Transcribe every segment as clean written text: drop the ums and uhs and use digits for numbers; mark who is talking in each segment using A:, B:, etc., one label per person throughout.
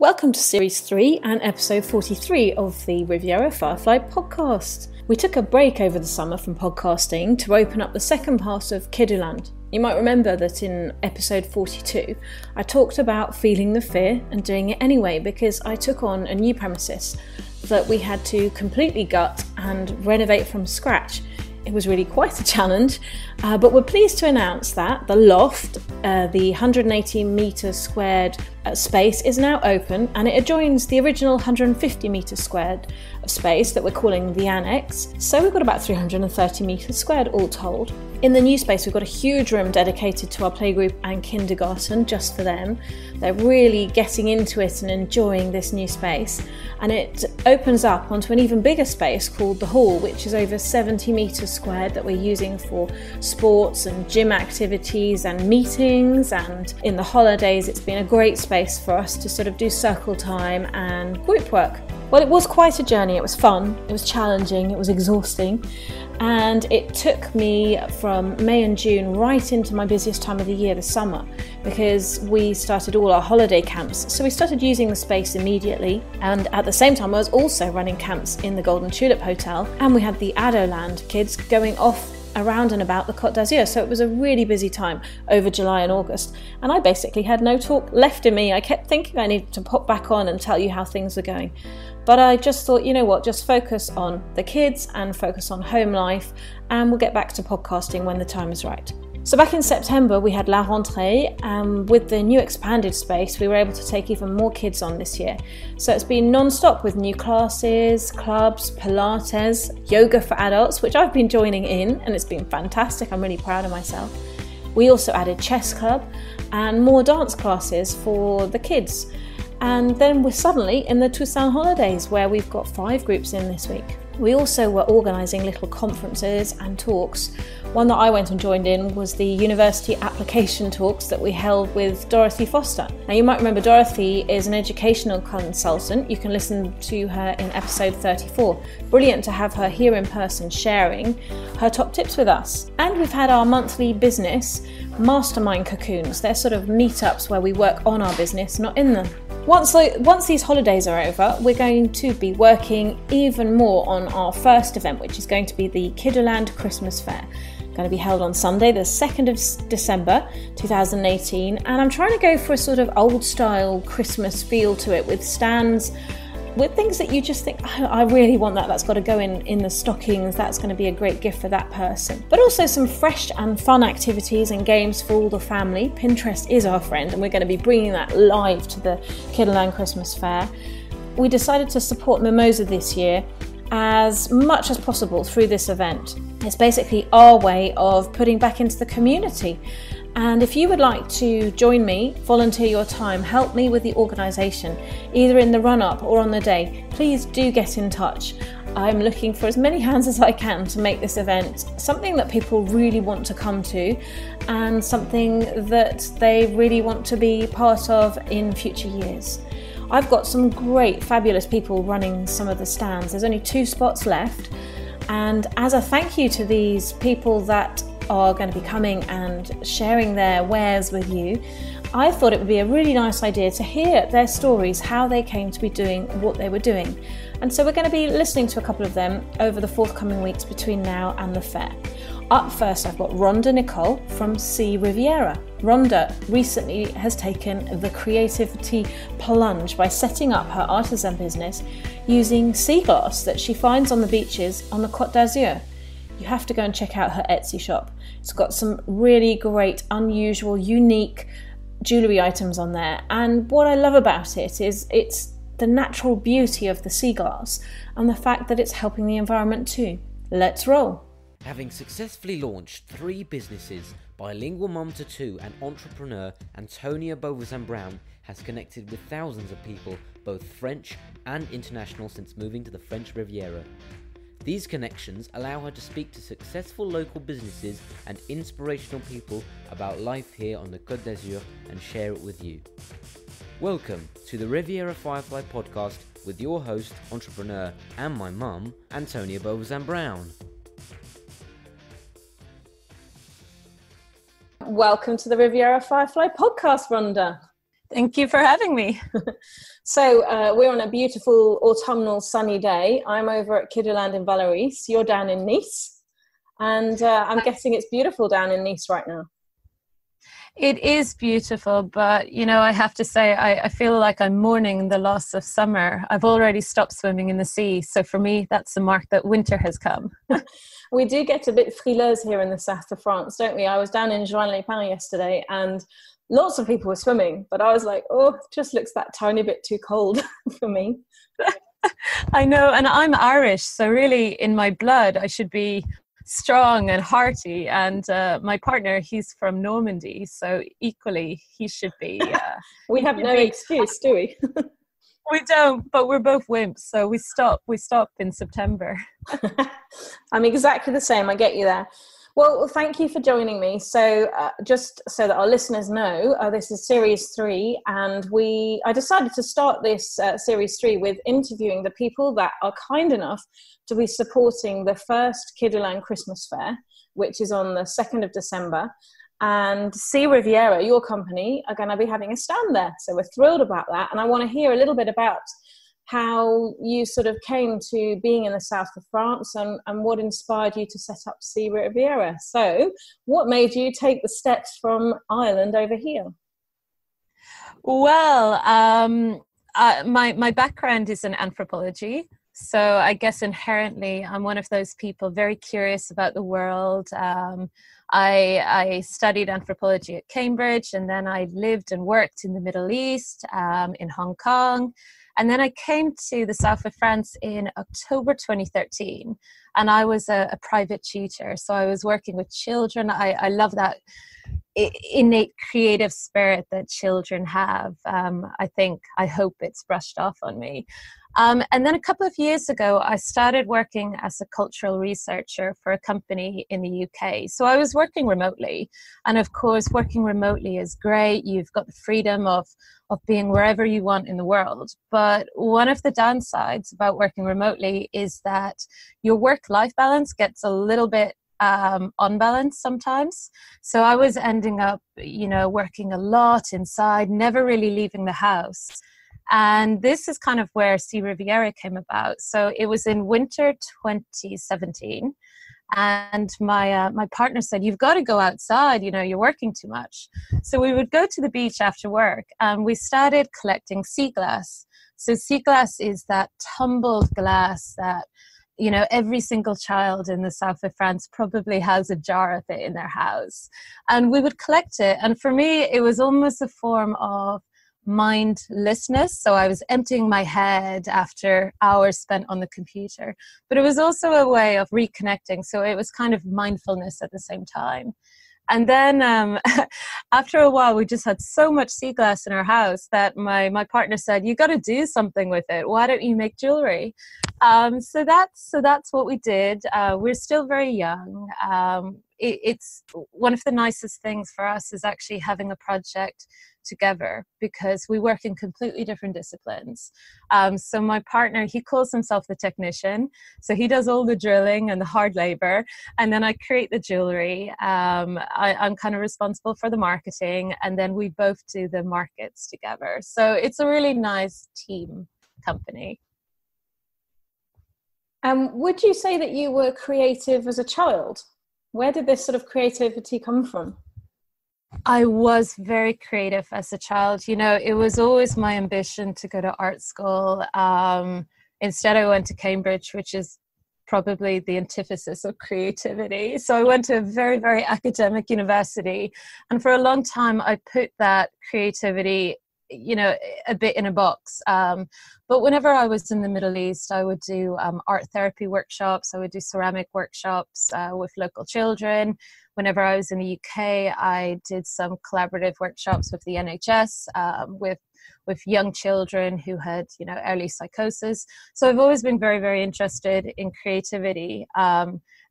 A: Welcome to Series 3 and Episode 43 of the Riviera Firefly podcast. We took a break over the summer from podcasting to open up the second part of Kidooland. You might remember that in Episode 42, I talked about feeling the fear and doing it anyway because I took on a new premises that we had to completely gut and renovate from scratch. It was really quite a challenge, but we're pleased to announce that the loft, the 180 metres squared space, is now open, and it adjoins the original 150 metres squared of space that we're calling the annex. So we've got about 330 metres squared all told. In the new space, we've got a huge room dedicated to our playgroup and kindergarten just for them. They're really getting into it and enjoying this new space. And it opens up onto an even bigger space called the hall, which is over 70 metres squared that we're using for sports and gym activities and meetings. And in the holidays, it's been a great space for us to sort of do circle time and group work. Well, it was quite a journey. It was fun, it was challenging, it was exhausting. And it took me from May and June right into my busiest time of the year, the summer, because we started all our holiday camps. So we started using the space immediately. And at the same time, I was also running camps in the Golden Tulip Hotel. And we had the Kidooland kids going off around and about the Côte d'Azur. So it was a really busy time over July and August. And I basically had no talk left in me. I kept thinking I needed to pop back on and tell you how things were going. But I just thought, you know what, just focus on the kids and focus on home life, and we'll get back to podcasting when the time is right. So back in September, we had La Rentrée, and with the new expanded space, we were able to take even more kids on this year. So it's been non-stop with new classes, clubs, Pilates, yoga for adults, which I've been joining in, and it's been fantastic. I'm really proud of myself. We also added chess club and more dance classes for the kids. And then we're suddenly in the Toussaint holidays, where we've got 5 groups in this week. We also were organising little conferences and talks. One that I went and joined in was the university application talks that we held with Dorothy Foster. Now you might remember Dorothy is an educational consultant. You can listen to her in episode 34. Brilliant to have her here in person sharing her top tips with us. And we've had our monthly business mastermind cocoons. They're sort of meetups where we work on our business, not in them. Once these holidays are over, we're going to be working even more on our first event, which is going to be the Kidooland Christmas Fair. Going to be held on Sunday, the 2nd of December 2018, and I'm trying to go for a sort of old style Christmas feel to it, with stands, with things that you just think, oh, I really want that, that's got to go in the stockings, that's going to be a great gift for that person. But also some fresh and fun activities and games for all the family. Pinterest is our friend, and we're going to be bringing that live to the Kidooland Christmas Fair. We decided to support Mimosa this year as much as possible through this event. It's basically our way of putting back into the community. And if you would like to join me, volunteer your time, help me with the organisation, either in the run-up or on the day, please do get in touch. I'm looking for as many hands as I can to make this event something that people really want to come to, and something that they really want to be part of in future years. I've got some great, fabulous people running some of the stands. There's only 2 spots left. And as a thank you to these people that are going to be coming and sharing their wares with you, I thought it would be a really nice idea to hear their stories, how they came to be doing what they were doing. And so we're going to be listening to a couple of them over the forthcoming weeks between now and the fair. Up first, I've got Rhonda Nicole from Sea Riviera. Rhonda recently has taken the creativity plunge by setting up her artisan business using sea glass that she finds on the beaches on the Côte d'Azur. You have to go and check out her Etsy shop. It's got some really great, unusual, unique jewellery items on there. And what I love about it is it's the natural beauty of the sea glass and the fact that it's helping the environment too. Let's roll.
B: Having successfully launched 3 businesses, bilingual mum to 2 and entrepreneur Antonia Beauvoisin-Brown has connected with thousands of people, both French and international, since moving to the French Riviera. These connections allow her to speak to successful local businesses and inspirational people about life here on the Côte d'Azur and share it with you. Welcome to the Riviera Firefly podcast with your host, entrepreneur, and my mum, Antonia Beauvoisin-Brown.
A: Welcome to the Riviera Firefly podcast, Rhonda.
C: Thank you for having me.
A: So we're on a beautiful autumnal sunny day. I'm over at Kidooland in Vallauris. You're down in Nice. And I'm guessing it's beautiful down in Nice right now.
C: It is beautiful, but, I have to say, I feel like I'm mourning the loss of summer. I've already stopped swimming in the sea. So for me, that's the mark that winter has come.
A: We do get a bit frileuse here in the south of France, don't we? I was down in Jewellery yesterday and lots of people were swimming, but I was like, oh, it just looks that tiny bit too cold for me.
C: I know, and I'm Irish, so really in my blood, I should be strong and hearty, and my partner, he's from Normandy, so equally he should be
A: we have no excuse, do we?
C: We don't, but we're both wimps, so we stop in September.
A: I'm exactly the same. I get you there. Well, thank you for joining me. So just so that our listeners know, this is series 3, and I decided to start this series 3 with interviewing the people that are kind enough to be supporting the first Kidooland Christmas Fair, which is on the 2nd of December. And Sea Riviera, your company, are going to be having a stand there. So we're thrilled about that. And I want to hear a little bit about how you sort of came to being in the south of France and what inspired you to set up Sea Riviera. So what made you take the steps from Ireland over here?
C: Well, my background is in anthropology. So I guess inherently I'm one of those people very curious about the world. I studied anthropology at Cambridge, and then I lived and worked in the Middle East, in Hong Kong. And then I came to the south of France in October 2013, and I was a private tutor. So I was working with children. I love that innate creative spirit that children have. I hope it's brushed off on me. And then a couple of years ago, I started working as a cultural researcher for a company in the UK. So I was working remotely. And of course, working remotely is great. You've got the freedom of being wherever you want in the world. But one of the downsides about working remotely is that your work-life balance gets a little bit unbalanced sometimes. So I was ending up, working a lot inside, never really leaving the house. And this is kind of where Sea Riviera came about. So it was in winter 2017. And my partner said, you've got to go outside, you're working too much. So we would go to the beach after work, and we started collecting seaglass. So seaglass is that tumbled glass that, every single child in the south of France probably has a jar of it in their house. And we would collect it. And for me, it was almost a form of mindlessness. So I was emptying my head after hours spent on the computer, but it was also a way of reconnecting. So it was kind of mindfulness at the same time. And then after a while, we just had so much seaglass in our house that my partner said, you got to do something with it. Why don't you make jewellery? So that's what we did. We're still very young. It's one of the nicest things for us is actually having a project together, because we work in completely different disciplines. So my partner, he calls himself the technician. So he does all the drilling and the hard labor. And then I create the jewelry. I'm kind of responsible for the marketing. And then we both do the markets together. So it's a really nice team company.
A: Would you say that you were creative as a child? Where did this sort of creativity come from?
C: I was very creative as a child. It was always my ambition to go to art school. Instead, I went to Cambridge, which is probably the antithesis of creativity. So I went to a very, very academic university. And for a long time, I put that creativity, a bit in a box. But whenever I was in the Middle East, I would do art therapy workshops. I would do ceramic workshops with local children. Whenever I was in the UK, I did some collaborative workshops with the NHS, with young children who had, early psychosis. So I've always been very, very interested in creativity.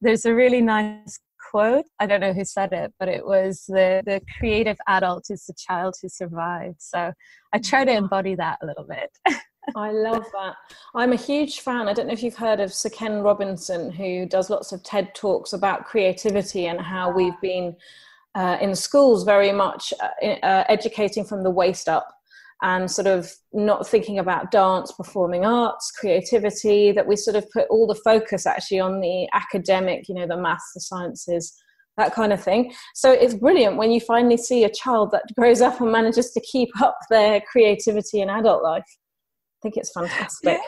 C: There's a really nice quote. I don't know who said it, but it was the creative adult is the child who survived. So I try to embody that a little bit.
A: I love that. I'm a huge fan. I don't know if you've heard of Sir Ken Robinson, who does lots of TED Talks about creativity and how we've been in schools very much educating from the waist up. and sort of not thinking about dance, performing arts, creativity, that we sort of put all the focus actually on the academic, you know, the maths, the sciences, that kind of thing. So it's brilliant when you finally see a child that grows up and manages to keep up their creativity in adult life. I think it's fantastic.
C: Yeah.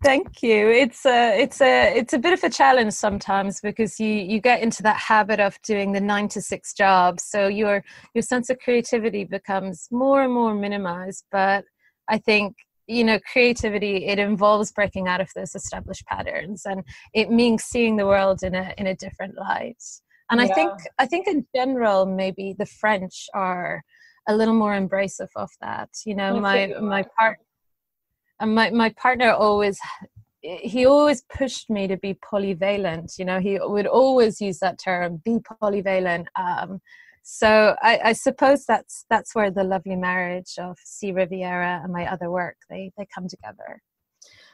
C: Thank you. It's a bit of a challenge sometimes, because you get into that habit of doing the 9 to 6 job. So your sense of creativity becomes more and more minimized. But I think, you know, creativity, it involves breaking out of those established patterns, and it means seeing the world in a different light. And
A: Yeah.
C: I think in general, maybe the French are a little more embracive of that. You know, my partner always pushed me to be polyvalent. You know, he would always use that term, be polyvalent. So I suppose that's where the lovely marriage of Sea Riviera and my other work, they come together.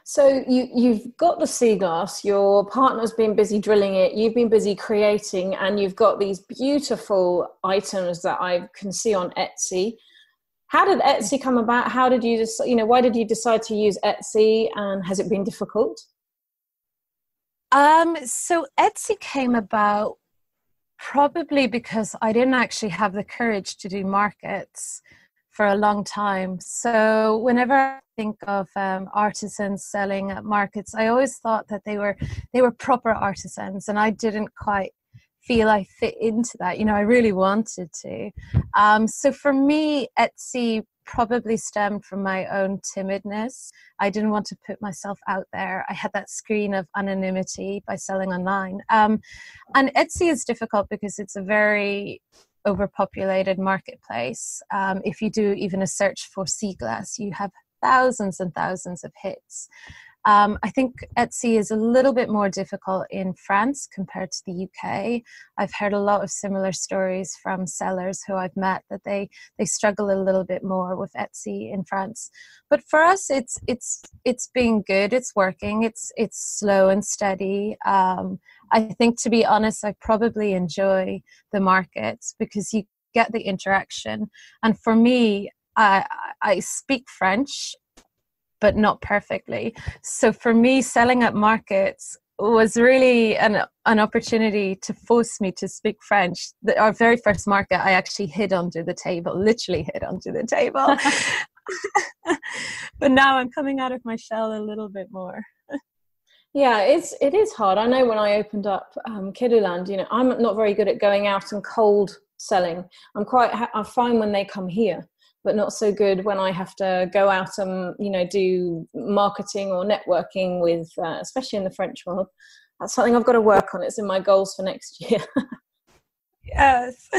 A: So you've got the sea glass, your partner's been busy drilling it, you've been busy creating, and you've got these beautiful items that I can see on Etsy. How did Etsy come about? How did you just, you know, why did you decide to use Etsy, and has it been difficult?
C: So Etsy came about probably because I didn't actually have the courage to do markets for a long time. So whenever I think of artisans selling at markets, I always thought that they were proper artisans, and I didn't quite feel I fit into that. You know, I really wanted to. So for me, Etsy probably stemmed from my own timidness. I didn't want to put myself out there. I had that screen of anonymity by selling online. And Etsy is difficult because it's a very overpopulated marketplace. If you do even a search for seaglass, you have thousands and thousands of hits. I think Etsy is a little bit more difficult in France compared to the UK. I've heard a lot of similar stories from sellers who I've met that they struggle a little bit more with Etsy in France. But for us, it's been good. It's working. It's slow and steady. I think, to be honest, I probably enjoy the markets because you get the interaction. And for me, I speak French, but not perfectly. So for me, selling at markets was really an opportunity to force me to speak French. Our very first market, I actually hid under the table, literally hid under the table. But now I'm coming out of my shell a little bit more.
A: Yeah, it is hard. I know when I opened up Kidooland, you know, I'm not very good at going out and cold selling. I'm fine when they come here, but not so good when I have to go out and, you know, do marketing or networking with, especially in the French world. That's something I've got to work on. It's in my goals for next year.
C: Yes.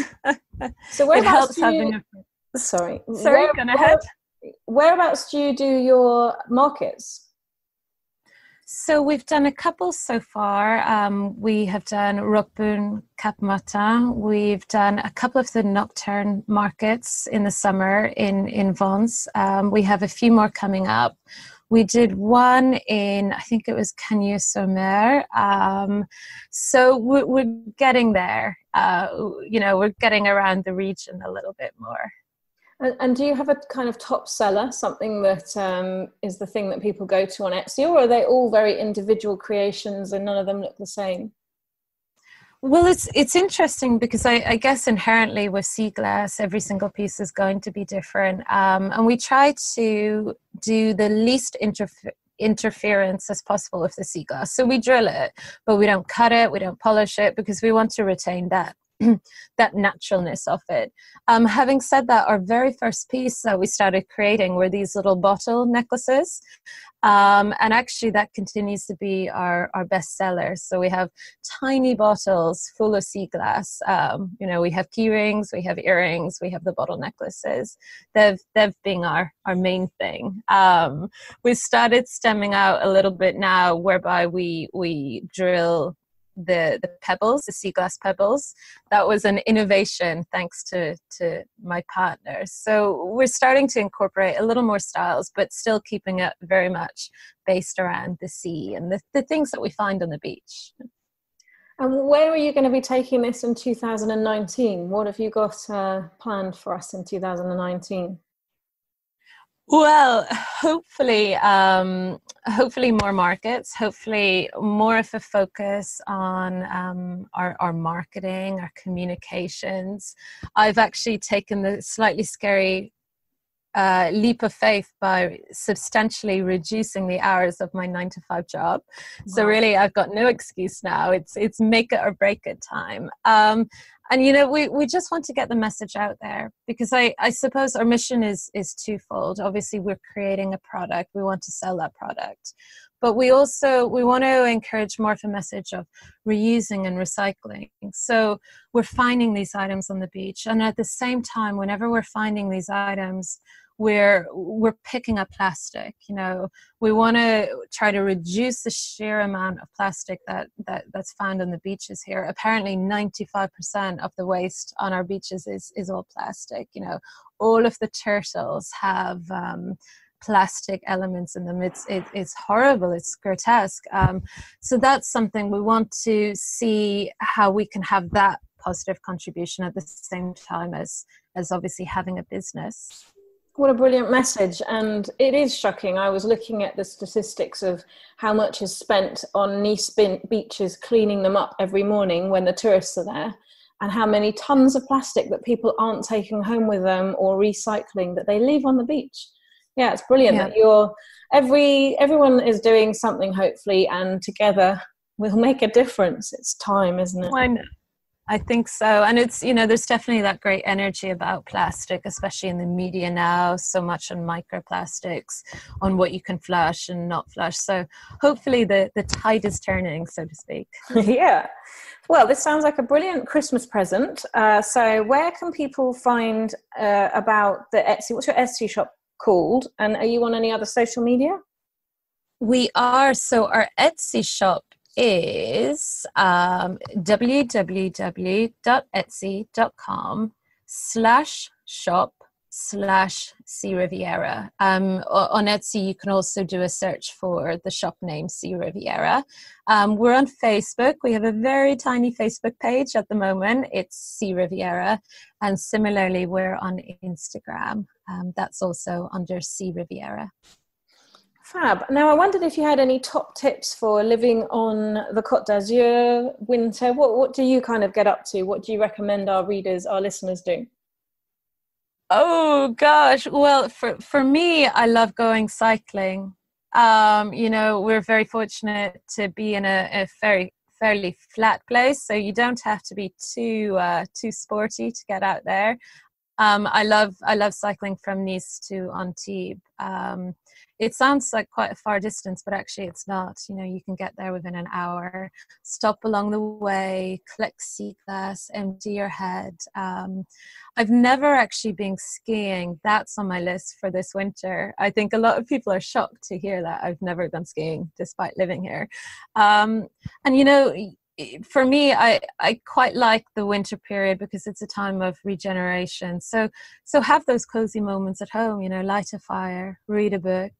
A: So
C: it helps having a...
A: Sorry,
C: go ahead.
A: Whereabouts do you do your markets?
C: So we've done a couple so far. We have done Roquebrune, Cap Martin. We've done a couple of the nocturne markets in the summer in Vence. We have a few more coming up. We did one in, I think it was Cagnes-sur-Mer. So we're getting there. You know, we're getting around the region a little bit more.
A: And do you have a kind of top seller, something that is the thing that people go to on Etsy, or are they all very individual creations and none of them look the same?
C: Well, it's interesting because I guess inherently with sea glass, every single piece is going to be different. And we try to do the least interference as possible with the sea glass. So we drill it, but we don't cut it, we don't polish it, because we want to retain that naturalness of it. Having said that, our very first piece that we started creating were these little bottle necklaces. And actually that continues to be our best seller. So we have tiny bottles full of sea glass. You know, we have key rings, we have earrings, we have the bottle necklaces. They've been our main thing. We started stemming out a little bit now, whereby we drill the pebbles, the sea glass pebbles. That was an innovation thanks to my partner. So we're starting to incorporate a little more styles, but still keeping it very much based around the sea and the things that we find on the beach.
A: And where are you going to be taking this in 2019? What have you got planned for us in 2019?
C: Well, hopefully more markets, hopefully more of a focus on our marketing, our communications. I've actually taken the slightly scary leap of faith by substantially reducing the hours of my 9 to 5 job. Wow. So really, I've got no excuse now. It's make it or break it time. And we just want to get the message out there, because I suppose our mission is twofold. Obviously, we're creating a product. We want to sell that product. But we want to encourage more of a message of reusing and recycling. So we're finding these items on the beach. And at the same time, whenever we're finding these items, we're picking up plastic. We want to try to reduce the sheer amount of plastic that's found on the beaches here. Apparently 95% of the waste on our beaches is all plastic. All of the turtles have plastic elements in them. It's horrible. It's grotesque. So that's something we want to see, how we can have that positive contribution at the same time as obviously having a business.
A: What a brilliant message. And it is shocking. I was looking at the statistics of how much is spent on Nice beaches, cleaning them up every morning when the tourists are there, and how many tons of plastic that people aren't taking home with them or recycling that they leave on the beach. Yeah, it's brilliant that everyone is doing something, hopefully, and together we'll make a difference. It's time, isn't it?
C: I know. I think so. And it's, there's definitely that great energy about plastic, especially in the media now, so much on microplastics, on what you can flush and not flush. So hopefully the tide is turning, so to speak.
A: Yeah. Well, this sounds like a brilliant Christmas present. So where can people find about the Etsy? What's your Etsy shop called? And are you on any other social media?
C: We are. So our Etsy shop is www.etsy.com/shop/Sea Riviera. On Etsy, you can also do a search for the shop name Sea Riviera. We're on Facebook. We have a very tiny Facebook page at the moment. It's Sea Riviera. And similarly, we're on Instagram. That's also under Sea Riviera.
A: Fab. Now, I wondered if you had any top tips for living on the Côte d'Azur winter. What do you kind of get up to? What do you recommend our listeners do?
C: Oh, gosh. Well, for me, I love going cycling. We're very fortunate to be in a fairly flat place, so you don't have to be too sporty to get out there. I love cycling from Nice to Antibes. It sounds like quite a far distance, but actually it's not. You can get there within an hour. Stop along the way, collect seaglass, empty your head. I've never actually been skiing. That's on my list for this winter. I think a lot of people are shocked to hear that I've never gone skiing despite living here. For me, I quite like the winter period because it's a time of regeneration. So have those cozy moments at home, light a fire, read a book,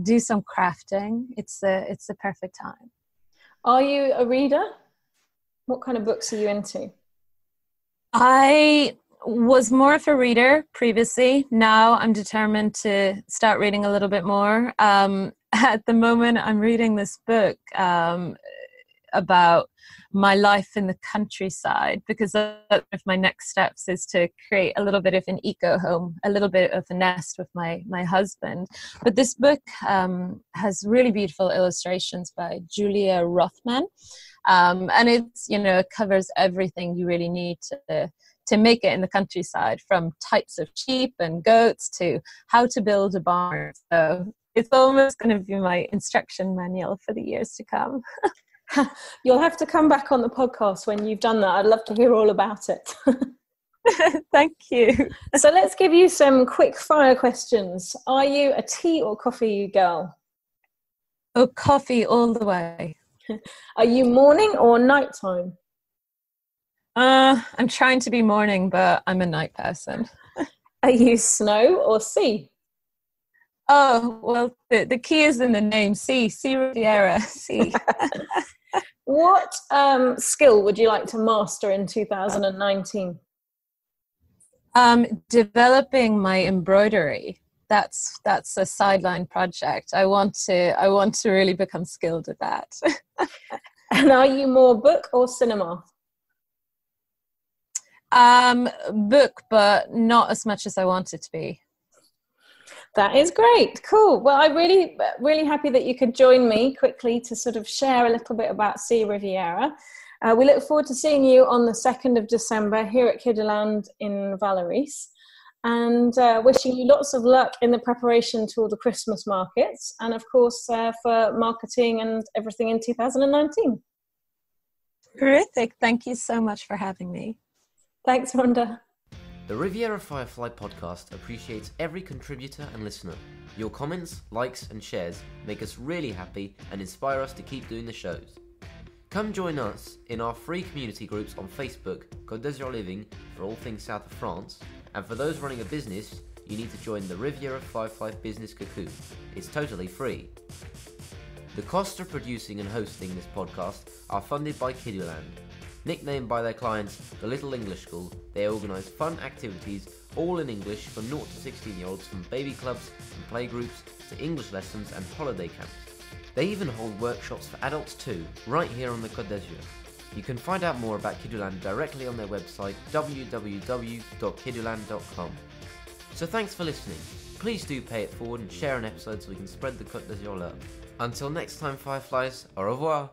C: do some crafting. It's the perfect time.
A: Are you a reader? What kind of books are you into?
C: I was more of a reader previously. Now I'm determined to start reading a little bit more. At the moment, I'm reading this book about my life in the countryside, because one of my next steps is to create a little bit of an eco home, a little bit of a nest with my husband. But this book has really beautiful illustrations by Julia Rothman, and it's it covers everything you really need to make it in the countryside, from types of sheep and goats to how to build a barn. So it's almost going to be my instruction manual for the years to come.
A: You'll have to come back on the podcast when you've done that. I'd love to hear all about it.
C: Thank you.
A: So let's give you some quick fire questions. Are you a tea or coffee girl?
C: Oh, coffee all the way.
A: Are you morning or nighttime?
C: I'm trying to be morning, but I'm a night person.
A: Are you snow or sea?
C: Oh, well, the key is in the name, Sea Riviera, sea.
A: What skill would you like to master in 2019?
C: Developing my embroidery. that's a sideline project. I want to really become skilled at that.
A: And are you more book or cinema?
C: Book, but not as much as I want it to be.
A: That is great. Cool. Well, I'm really happy that you could join me quickly to sort of share a little bit about Sea Riviera. We look forward to seeing you on the 2nd of December here at Kidooland in Vallauris, and wishing you lots of luck in the preparation to all the Christmas markets, and of course for marketing and everything in 2019.
C: Terrific. Thank you so much for having me.
A: Thanks, Rhonda.
B: The Riviera Firefly podcast appreciates every contributor and listener. Your comments, likes and shares make us really happy and inspire us to keep doing the shows. Come join us in our free community groups on Facebook, Côte d'Azur Living, for all things south of France, and for those running a business, you need to join the Riviera Firefly Business Cocoon. It's totally free. The costs of producing and hosting this podcast are funded by Kidooland. Nicknamed by their clients the Little English School, they organise fun activities all in English for 0 to 16-year-olds, from baby clubs and playgroups to English lessons and holiday camps. They even hold workshops for adults too, right here on the Côte d'Azur. You can find out more about Kidooland directly on their website www.kidooland.com. So thanks for listening. Please do pay it forward and share an episode so we can spread the Côte d'Azur love. Until next time, Fireflies, au revoir!